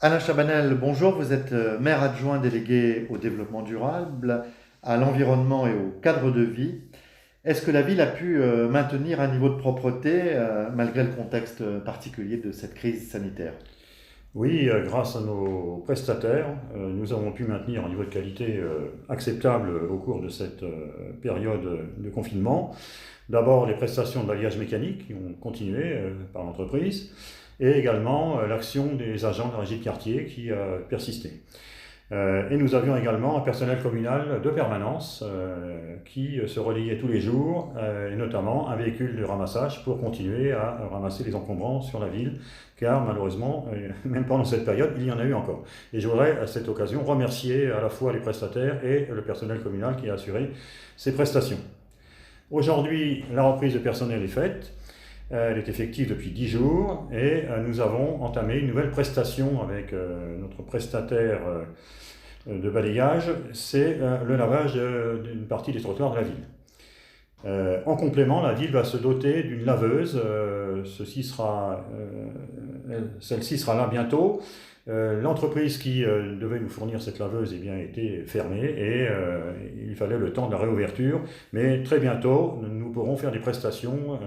Alain Chabanel, bonjour. Vous êtes maire adjoint délégué au développement durable, à l'environnement et au cadre de vie. Est-ce que la ville a pu maintenir un niveau de propreté malgré le contexte particulier de cette crise sanitaire? Oui, grâce à nos prestataires, nous avons pu maintenir un niveau de qualité acceptable au cours de cette période de confinement. D'abord, les prestations de balayage mécanique qui ont continué par l'entreprise et également l'action des agents de la régie de quartier qui a persisté. Et nous avions également un personnel communal de permanence qui se relayait tous les jours, et notamment un véhicule de ramassage pour continuer à ramasser les encombrants sur la ville, car malheureusement, même pendant cette période, il y en a eu encore. Et je voudrais à cette occasion remercier à la fois les prestataires et le personnel communal qui a assuré ces prestations. Aujourd'hui, la reprise de personnel est faite. Elle est effective depuis 10 jours et nous avons entamé une nouvelle prestation avec notre prestataire de balayage, c'est le lavage d'une partie des trottoirs de la ville. En complément, la ville va se doter d'une laveuse, celle-ci sera là bientôt. L'entreprise qui devait nous fournir cette laveuse était fermée et il fallait le temps de la réouverture. Mais très bientôt, nous pourrons faire des prestations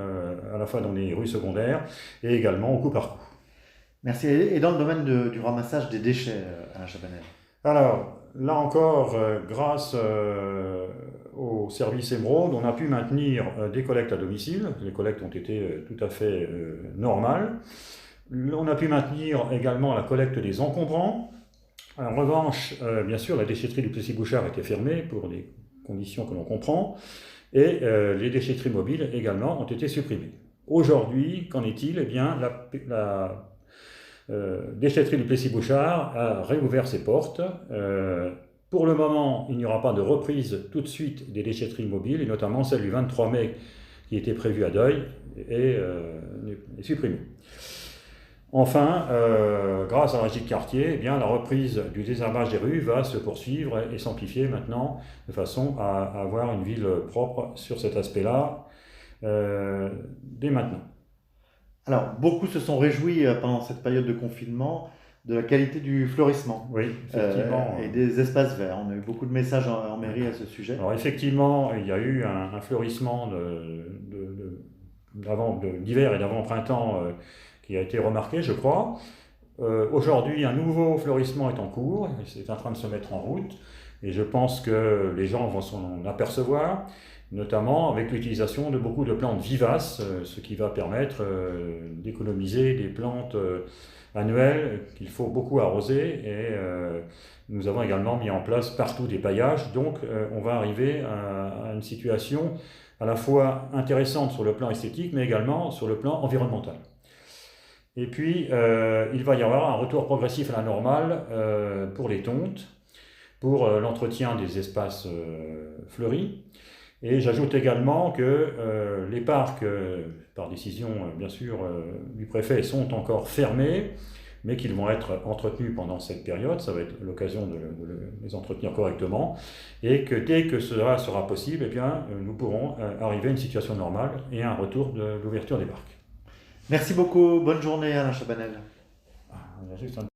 à la fois dans les rues secondaires et également au coup par coup. Merci. Et dans le domaine du ramassage des déchets, Alain Chabanel? Alors, là encore, grâce au service Émeraude, on a pu maintenir des collectes à domicile. Les collectes ont été tout à fait normales. On a pu maintenir également la collecte des encombrants. En revanche, bien sûr, la déchetterie du Plessis-Bouchard était fermée pour des conditions que l'on comprend, et les déchetteries mobiles également ont été supprimées. Aujourd'hui, qu'en est-il? Eh bien, la déchetterie du Plessis-Bouchard a réouvert ses portes. Pour le moment, il n'y aura pas de reprise tout de suite des déchetteries mobiles, et notamment celle du 23 mai qui était prévue à Deuil est supprimée. Enfin, grâce à la régie de quartier, la reprise du désherbage des rues va se poursuivre et s'amplifier maintenant, de façon à avoir une ville propre sur cet aspect-là dès maintenant. Alors, beaucoup se sont réjouis pendant cette période de confinement de la qualité du fleurissement Oui, effectivement. et des espaces verts. On a eu beaucoup de messages en mairie à ce sujet. Alors effectivement, il y a eu un fleurissement d'hiver et d'avant-printemps qui a été remarqué, je crois. Aujourd'hui, un nouveau fleurissement est en cours, c'est en train de se mettre en route, et je pense que les gens vont s'en apercevoir, notamment avec l'utilisation de beaucoup de plantes vivaces, ce qui va permettre d'économiser des plantes annuelles qu'il faut beaucoup arroser, et nous avons également mis en place partout des paillages, donc on va arriver à une situation à la fois intéressante sur le plan esthétique, mais également sur le plan environnemental. Et puis, il va y avoir un retour progressif à la normale pour les tontes, pour l'entretien des espaces fleuris. Et j'ajoute également que les parcs, par décision bien sûr du préfet, sont encore fermés, mais qu'ils vont être entretenus pendant cette période. Ça va être l'occasion de les entretenir correctement. Et que dès que cela sera possible, nous pourrons arriver à une situation normale et à un retour de l'ouverture des parcs. Merci beaucoup. Bonne journée, Alain Chabanel. Ah, il y a juste un